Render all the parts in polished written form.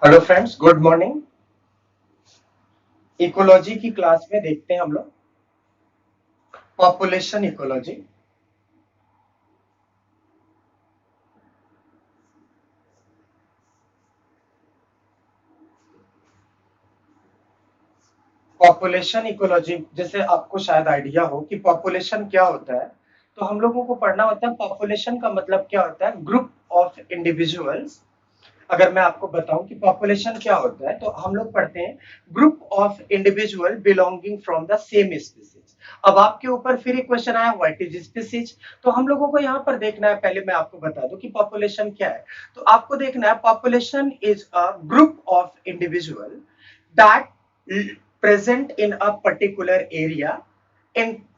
Hello friends, good morning. Ecology की class में देखते हैं हम लोग पॉपुलेशन इकोलॉजी। पॉपुलेशन इकोलॉजी जैसे आपको शायद आइडिया हो कि पॉपुलेशन क्या होता है, तो हम लोगों को पढ़ना होता है पॉपुलेशन का मतलब क्या होता है, ग्रुप ऑफ इंडिविजुअल्स। अगर मैं आपको बताऊं कि पॉपुलेशन क्या होता है तो हम लोग पढ़ते हैं group of individual belonging from the same species. अब आपके ऊपर फिर एक क्वेश्चन आया, व्हाट इज स्पीसीज। तो हम लोगों को यहाँ पर देखना है, पहले मैं आपको बता दूं कि पॉपुलेशन क्या है। तो आपको देखना है population is a group of individual that present in a particular area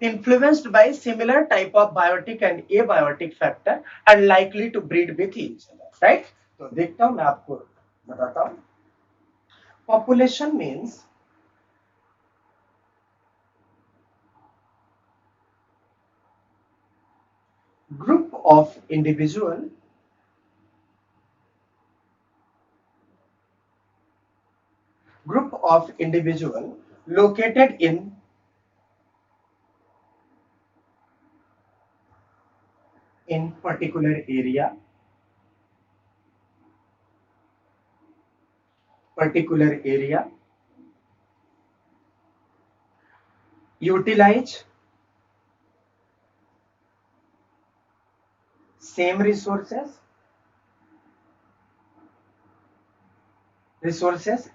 influenced by similar type of biotic and abiotic factor and likely to breed with each other, right? तो देखता हूं, मैं आपको बताता हूं। Population means group of individual located in particular area utilize same resources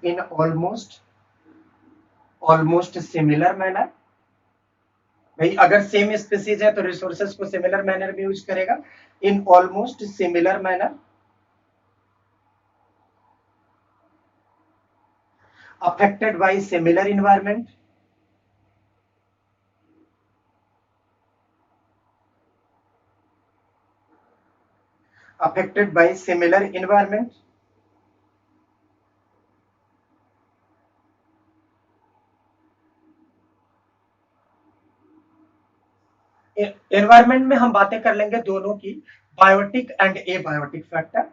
in almost similar manner। भाई अगर same species है तो रिसोर्सेज को सिमिलर मैनर में यूज करेगा, in almost similar manner, affected by similar environment, affected by similar environment. Environment में हम बातें कर लेंगे दोनों की, biotic and abiotic factor.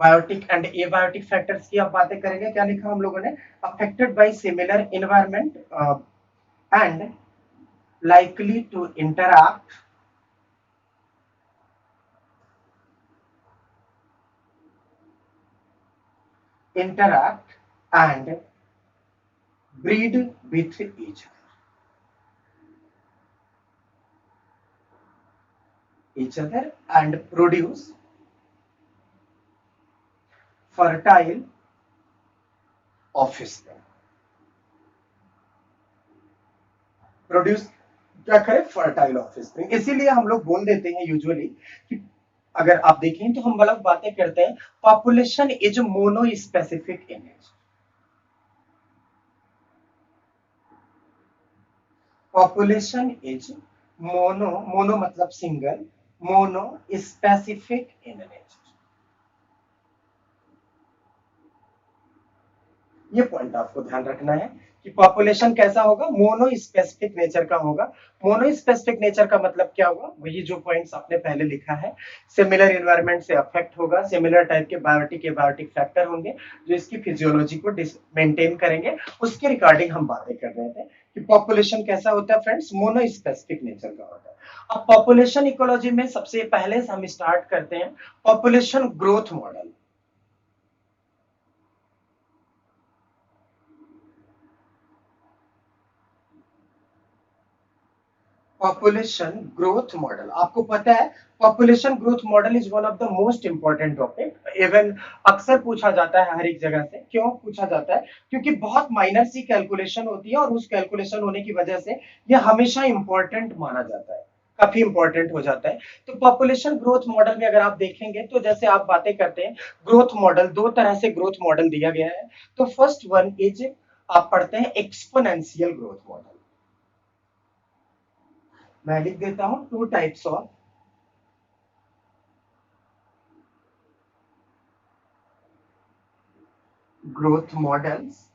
Biotic and abiotic factors की आप बातें करेंगे, क्या लिखा हम लोगों ने, affected by similar environment and likely to interact and breed with each other and produce fertile offspring। Produce क्या करे, फर्टाइल ऑफस्प्रिंग। इसीलिए हम लोग बोल देते हैं यूजुअली कि अगर आप देखें तो हम अलग बातें करते हैं, population is mono specific image. Population is mono मतलब सिंगल, मोनो स्पेसिफिक इमेज। ये पॉइंट आपको ध्यान रखना है कि पॉपुलेशन कैसा होगा, मोनो स्पेसिफिक नेचर का होगा। मोनो स्पेसिफिक नेचर का मतलब क्या होगा, वही जो पॉइंट्स आपने पहले लिखा है, सिमिलर एनवायरनमेंट से अफेक्ट होगा, सिमिलर टाइप के बायोटिक एबायोटिक फैक्टर होंगे जो इसकी फिजियोलॉजी को मेंटेन करेंगे। उसके रिगार्डिंग हम बातें कर रहे थे कि पॉपुलेशन कैसा होता है फ्रेंड्स, मोनो स्पेसिफिक नेचर का होता है। अब पॉपुलेशन इकोलॉजी में सबसे पहले हम स्टार्ट करते हैं population growth model. Population growth model, आपको पता है population growth model is one of the most important topic. Even अक्सर पूछा जाता है हर एक जगह से। क्यों पूछा जाता है, क्योंकि बहुत माइनर सी कैलकुलेशन होती है और उस कैलकुलेशन होने की वजह से यह हमेशा इंपॉर्टेंट माना जाता है, काफी इंपॉर्टेंट हो जाता है। तो पॉपुलेशन ग्रोथ मॉडल में अगर आप देखेंगे तो जैसे आप बातें करते हैं ग्रोथ मॉडल, दो तरह से ग्रोथ मॉडल दिया गया है। तो फर्स्ट वन इज, आप पढ़ते हैं एक्सपोनेंशियल ग्रोथ मॉडल। मैं लिख देता हूं, two types of growth models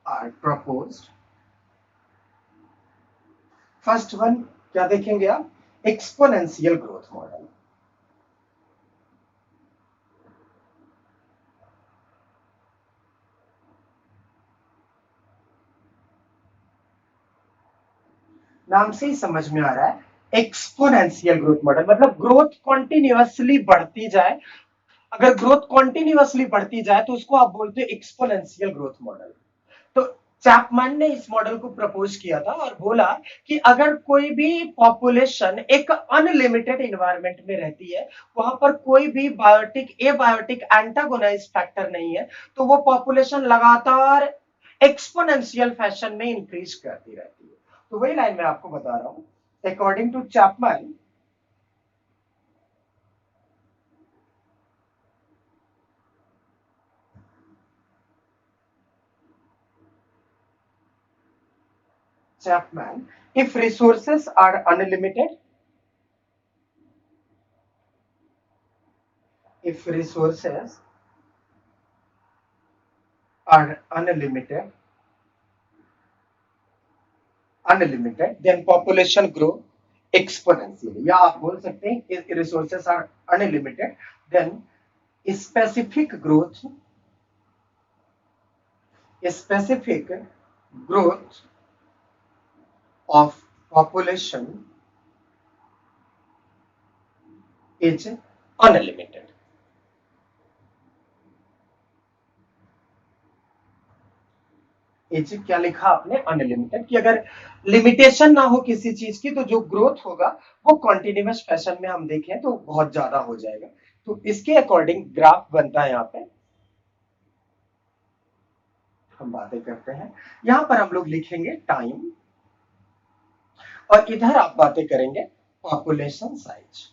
are proposed. First one क्या देखेंगे आप? Exponential growth model. नाम से ही समझ में आ रहा है एक्सपोनेंशियल ग्रोथ मॉडल, मतलब ग्रोथ कॉन्टिन्यूअसली बढ़ती जाए। अगर ग्रोथ कॉन्टिन्यूअसली बढ़ती जाए तो उसको आप बोलते हो एक्सपोनेंशियल ग्रोथ मॉडल। तो चैपमैन ने इस मॉडल को प्रपोज किया था और बोला कि अगर कोई भी पॉपुलेशन एक अनलिमिटेड इन्वायरमेंट में रहती है, वहां पर कोई भी बायोटिक एबायोटिक एंटागोनाइज फैक्टर नहीं है, तो वो पॉपुलेशन लगातार एक्सपोनेंशियल फैशन में इंक्रीज करती रहती है। तो वही लाइन मैं आपको बता रहा हूं, according to Chapman. Chapman, if resources are unlimited, if resources are unlimited, then population grow exponentially. या आप बोल सकते हैं if resources are unlimited, then specific growth, specific growth of population is unlimited. As क्या लिखा आपने? अनलिमिटेड। कि अगर लिमिटेशन ना हो किसी चीज की तो जो ग्रोथ होगा वो कॉन्टिन्यूअस फैशन में हम देखें तो बहुत ज्यादा हो जाएगा। तो इसके अकॉर्डिंग ग्राफ बनता है। यहाँ पे हम बातें करते हैं, यहां पर हम लोग लिखेंगे टाइम और इधर आप बातें करेंगे population size.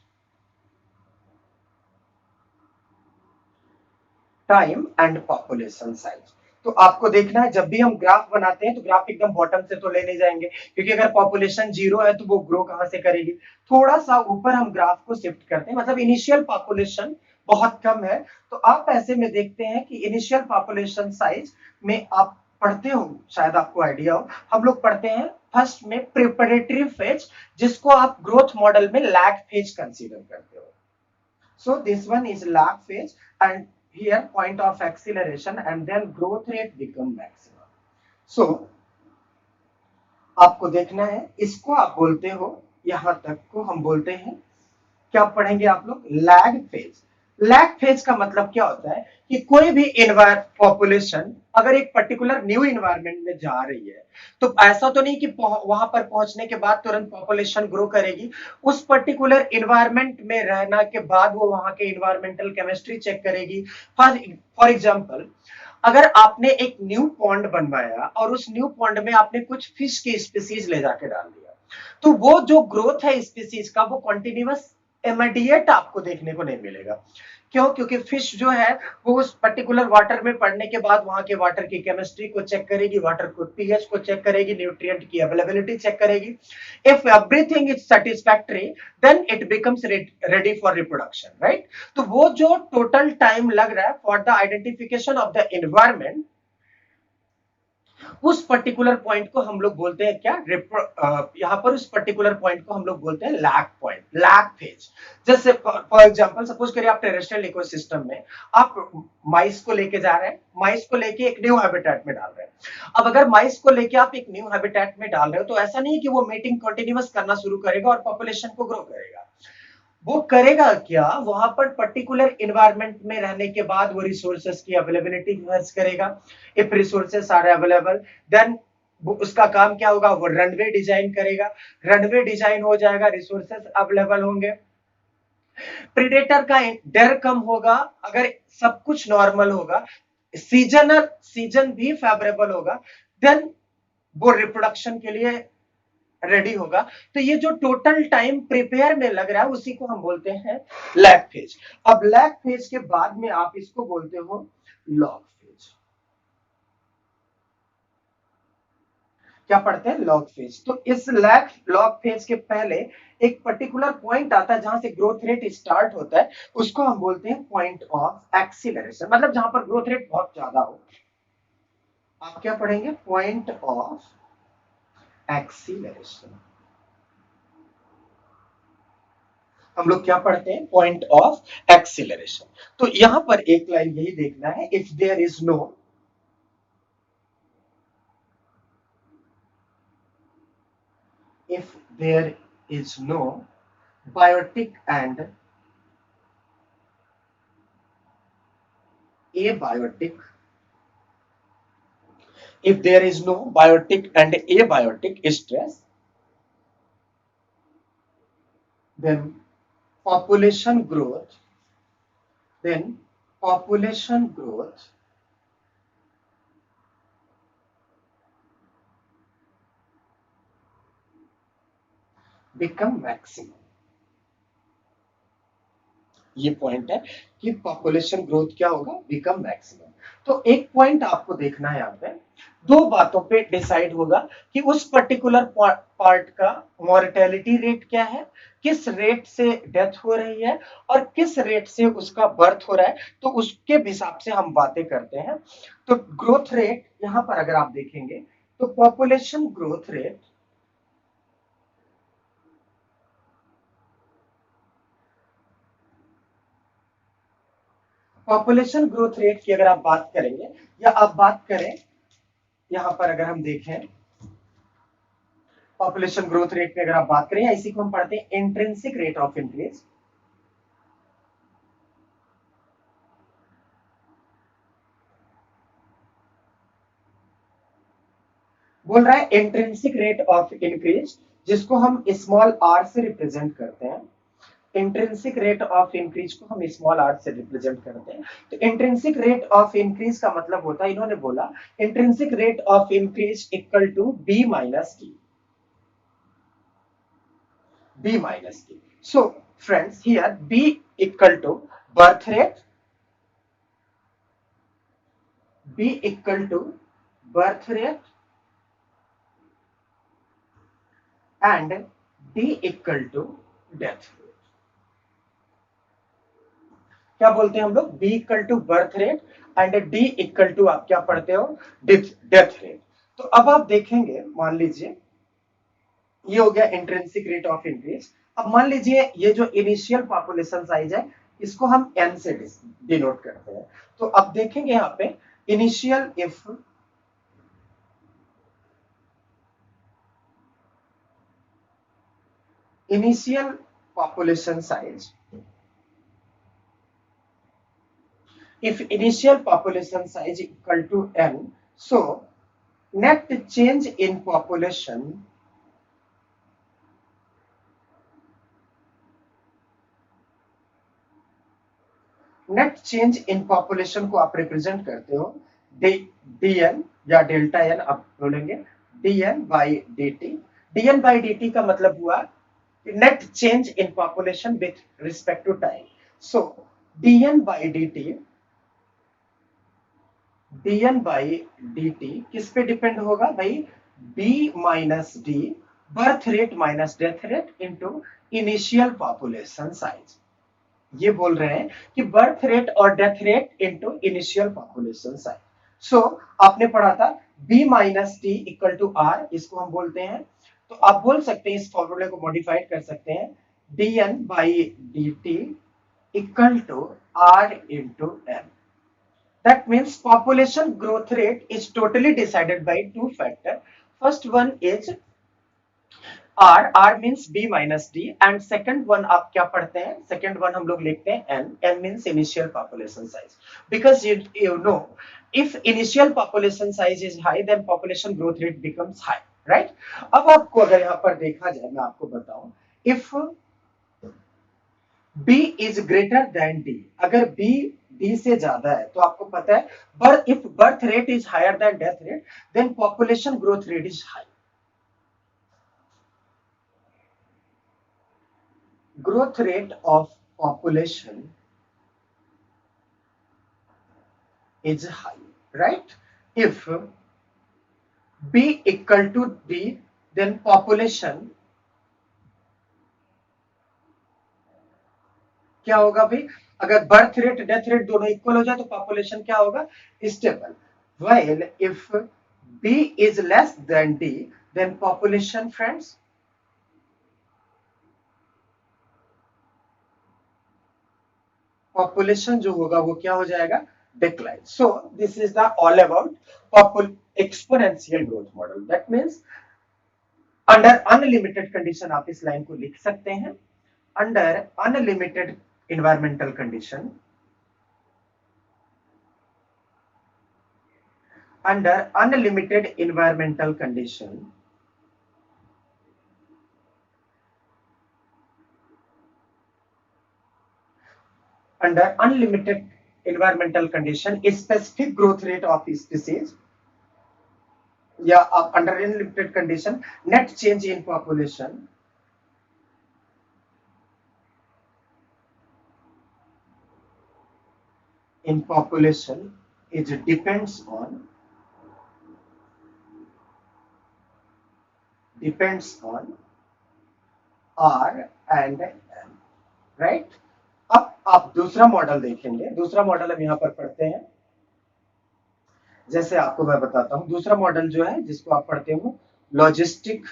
Time and population size. तो आपको देखना है जब भी हम ग्राफ बनाते हैं तो ग्राफ एकदम बॉटम से तो ले नहीं जाएंगे, क्योंकि अगर पॉपुलेशन जीरो है तो वो ग्रो कहां से करेगी। थोड़ा सा ऊपर हम ग्राफ को शिफ्ट करते हैं, मतलब इनिशियल पॉपुलेशन बहुत कम है तो आप ऐसे में देखते हैं कि इनिशियल पॉपुलेशन साइज में आप पढ़ते हो, शायद आपको आइडिया हो, हम लोग पढ़ते हैं फर्स्ट में प्रिपरेटरी फेज, जिसको आप ग्रोथ मॉडल में लैग फेज कंसीडर करते हो। So this one is lag phase, and here point of acceleration, and then growth rate become maximum. So आपको देखना है, इसको आप बोलते हो, यहां तक को हम बोलते हैं, क्या पढ़ेंगे आप लोग? Lag phase. लैग फेज का मतलब क्या होता है कि कोई भी पॉपुलेशन अगर एक पर्टिकुलर न्यू इन्वायरमेंट में जा रही है तो ऐसा तो नहीं कि वहां पर पहुंचने के बाद तुरंत पॉपुलेशन ग्रो करेगी। उस पर्टिकुलर इन्वायरमेंट में रहना के बाद वो वहां के इन्वायरमेंटल केमिस्ट्री चेक करेगी। फॉर एग्जाम्पल, अगर आपने एक न्यू पॉन्ड बनवाया और उस न्यू पॉन्ड में आपने कुछ फिश की स्पीसीज ले जाके डाल दिया, तो वो जो ग्रोथ है स्पीसीज का वो कंटिन्यूअस इमीडिएट आपको देखने को नहीं मिलेगा। क्यों? क्योंकि फिश जो है वो उस पर्टिकुलर वाटर में पड़ने के बाद वहां के वाटर की केमिस्ट्री को चेक करेगी, वाटर को पीएच को चेक करेगी, न्यूट्रिएंट की अवेलेबिलिटी चेक करेगी। If everything is satisfactory then it becomes ready for reproduction, right? तो वो जो टोटल टाइम लग रहा है for the identification of the environment, उस पर्टिकुलर पॉइंट को हम लोग बोलते हैं क्या? यहाँ पर उस पर्टिकुलर पॉइंट को हम लोग बोलते हैं लैग पॉइंट, लैग फेज। जैसे फॉर एग्जांपल सपोज करिए आप टेरेस्ट्रियल इकोसिस्टम में आप माइस को लेके जा रहे हैं, माइस को लेके एक न्यू हैबिटेट में डाल रहे हैं। अब अगर माइस को लेके आप एक न्यू हैबिटेट में डाल रहे हो तो ऐसा नहीं है कि वो मीटिंग कंटिन्यूअस करना शुरू करेगा और पॉपुलेशन को ग्रो करेगा। वो करेगा क्या? वहां पर पर्टिकुलर इन्वायरमेंट में रहने के बाद वो रिसोर्सेस की अवेलेबिलिटी सर्च करेगा। If resources are available then उसका काम क्या होगा? वो रनवे डिजाइन करेगा। रनवे डिजाइन हो जाएगा, रिसोर्सेस अवेलेबल होंगे, प्रीडेटर का डर कम होगा, अगर सब कुछ नॉर्मल होगा, सीजन भी फेवरेबल होगा, देन वो रिप्रोडक्शन के लिए रेडी होगा। तो ये जो टोटल टाइम प्रिपेयर में लग रहा है उसी को हम बोलते हैं लैग फेज। अब लैग फेज के बाद में आप इसको बोलते हो लॉग फेज। क्या पढ़ते हैं? Log phase. तो इस लॉग फेज के पहले एक पर्टिकुलर पॉइंट आता है जहां से ग्रोथ रेट स्टार्ट होता है, उसको हम बोलते हैं पॉइंट ऑफ एक्सीलरेशन, मतलब जहां पर ग्रोथ रेट बहुत ज्यादा हो। आप क्या पढ़ेंगे? Point of acceleration. हम लोग क्या पढ़ते हैं, पॉइंट ऑफ एक्सीलरेशन। तो यहां पर एक लाइन यही देखना है, if there is no if there is no biotic and abiotic, if there is no biotic and abiotic stress, then population growth, then population growth become maximum। ये point है कि पॉपुलेशन ग्रोथ क्या होगा, become maximum. तो एक point आपको देखना है, यहाँ पे दो बातों पे डिसाइड होगा कि उस पर्टिकुलर पार्ट का मॉर्टेलिटी रेट क्या है, किस रेट से डेथ हो रही है और किस रेट से उसका बर्थ हो रहा है, तो उसके हिसाब से हम बातें करते हैं। तो ग्रोथ रेट यहां पर अगर आप देखेंगे तो population growth rate, population growth rate की अगर आप बात करेंगे या आप बात करें, यहां पर अगर हम देखें पॉपुलेशन ग्रोथ रेट की अगर आप बात करें, या इसी को हम पढ़ते हैं इंट्रिंसिक रेट ऑफ इंक्रीज। बोल रहा है इंट्रिंसिक रेट ऑफ इंक्रीज, जिसको हम स्मॉल आर से रिप्रेजेंट करते हैं। इंट्रिंसिक रेट ऑफ इंक्रीज को हम स्मॉल आर से रिप्रेजेंट करते हैं। तो इंट्रिंसिक रेट ऑफ इंक्रीज का मतलब होता है, इन्होंने बोला intrinsic rate of increase equal to b minus t, b minus t. So, friends, here b equal to birth rate, b equal to birth rate and d equal to death rate. क्या बोलते हैं हम लोग, b equal to birth rate and d equal to आप क्या पढ़ते हो, death rate. तो अब आप देखेंगे, मान लीजिए ये हो गया इंट्रिंसिक रेट ऑफ इंक्रीज। अब मान लीजिए ये जो इनिशियल पॉपुलेशन साइज है, इसको हम n से डिनोट करते हैं। तो अब देखेंगे यहाँ पे initial, if initial population size, if initial population size equal to n, so net change in population, net change in population को आप रिप्रेजेंट करते हो dn या डेल्टा n आप बोलेंगे, dn by dt। dn by dt का मतलब हुआ net change in population with respect to time. So dn by dt, dn by dt किस पे डिपेंड होगा भाई, b minus D, birth rate minus death rate into initial population size. ये बोल रहे हैं कि बर्थ रेट और death rate into initial population size. So आपने पढ़ा था b minus T equal to R, इसको हम बोलते हैं। तो आप बोल सकते हैं, इस फॉर्मूले को मॉडिफाइड कर सकते हैं, dn by dt equal to r into n। That means population growth rate is totally decided by two factors. First one is R means B minus D, and second one आप क्या पढ़ते हैं, second one हम लोग लिखते हैं N means initial population size, because you know if initial population size is high then population growth rate becomes high, right? अब आपको अगर यहाँ पर देखा जाए, मैं आपको बताऊं, if B is greater than D, अगर B D से ज्यादा है तो आपको पता है, but if birth rate is higher than death rate then population growth rate is high। Growth rate of population is high, right? If B equal to D, then population क्या होगा भाई, अगर बर्थ रेट डेथ रेट दोनों equal हो जाए तो population क्या होगा, stable. While if B is less than D, then population, friends, population जो होगा वो क्या हो जाएगा, decline. So this is the all about exponential growth model. That means under unlimited condition आप इस लाइन को लिख सकते हैं. Under unlimited environmental condition, under unlimited environmental condition, under unlimited environmental condition, a specific growth rate of species, या under unlimited condition, net change in population is depends on R and N, right? अब आप दूसरा model देखेंगे. दूसरा model हम यहां पर पढ़ते हैं. जैसे आपको मैं बताता हूं दूसरा मॉडल जो है जिसको आप पढ़ते हो, logistic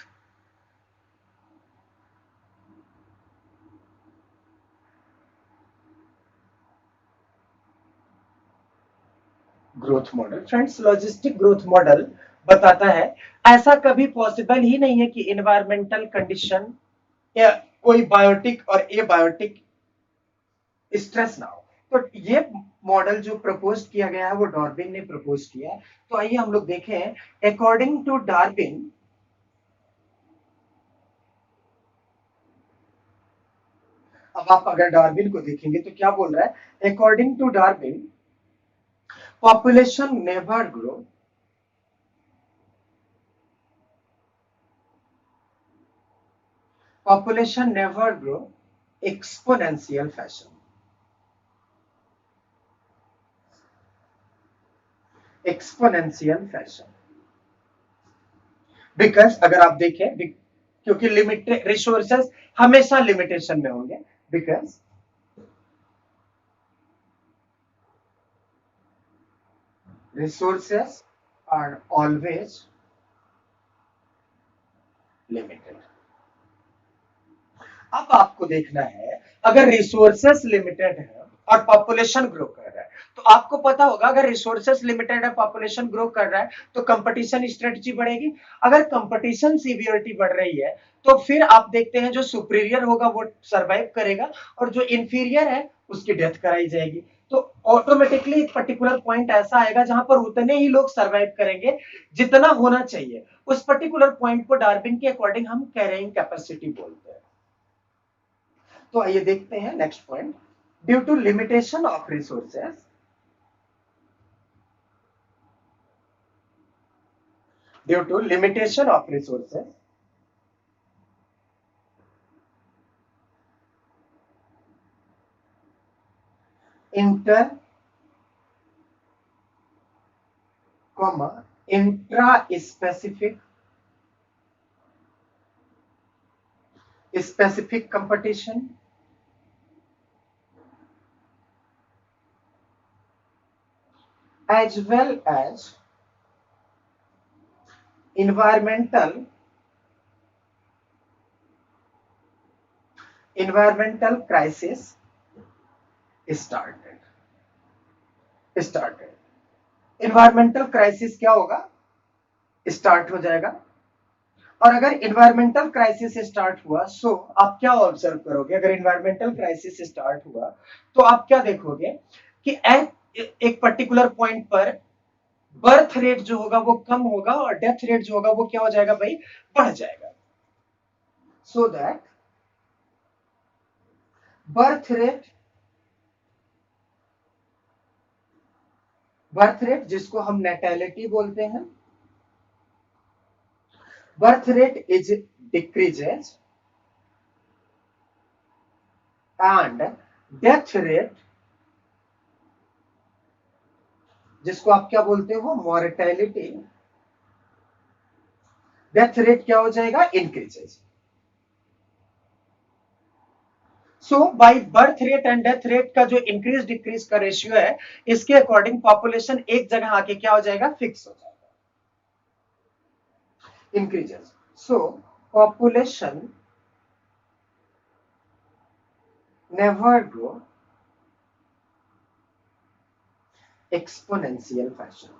growth model. Friends, logistic growth model बताता है ऐसा कभी पॉसिबल ही नहीं है कि इन्वायरमेंटल कंडीशन या कोई बायोटिक और एबायोटिक स्ट्रेस ना हो. तो ये मॉडल जो प्रपोज किया गया है वो डार्विन ने प्रपोज किया है. तो आइए हम लोग देखें. अकॉर्डिंग टू डार्विन, अब आप अगर डार्विन को देखेंगे तो क्या बोल रहा है, according to Darwin population never grow exponential fashion. Because अगर आप देखें, क्योंकि लिमिटेड रिसोर्सेस हमेशा लिमिटेशन में होंगे. Because resources are always limited. अब आपको देखना है, अगर रिसोर्सेस लिमिटेड है और पॉपुलेशन ग्रो कर रहा है, तो आपको पता होगा अगर रिसोर्सेस लिमिटेड है, पॉपुलेशन ग्रो कर रहा है, तो कंपटीशन स्ट्रेटजी बढ़ेगी. अगर कंपटीशन सीवियरिटी बढ़ रही है तो फिर आप देखते हैं जो सुपीरियर होगा वो सरवाइव करेगा और जो इंफीरियर है उसकी डेथ कराई जाएगी. तो ऑटोमेटिकली एक पर्टिकुलर पॉइंट ऐसा आएगा जहां पर उतने ही लोग सरवाइव करेंगे जितना होना चाहिए. उस पर्टिकुलर पॉइंट को डार्विन के अकॉर्डिंग हम कैरिंग कैपेसिटी बोलते हैं. तो आइए देखते हैं next point. Due to limitation of resources, inter intra specific competition, as well as environmental crisis started. Environmental crisis क्या होगा, स्टार्ट हो जाएगा. और अगर इन्वायरमेंटल क्राइसिस स्टार्ट हुआ, सो आप क्या ऑब्जर्व करोगे, अगर इन्वायरमेंटल क्राइसिस स्टार्ट हुआ तो आप क्या देखोगे कि एक पर्टिकुलर पॉइंट पर बर्थ रेट जो होगा वो कम होगा और डेथ रेट जो होगा वो क्या हो जाएगा भाई, बढ़ जाएगा. सो दैट बर्थ रेट जिसको हम नेटेलिटी बोलते हैं, birth rate is decreases and death rate जिसको आप क्या बोलते हो, मॉर्टेलिटी, डेथ रेट क्या हो जाएगा, increases. So by birth rate and death rate का जो इंक्रीज डिक्रीज का रेशियो है, इसके अकॉर्डिंग पॉपुलेशन एक जगह आके क्या हो जाएगा, फिक्स हो जाएगा, इंक्रीजेस. सो population never grow exponential fashion.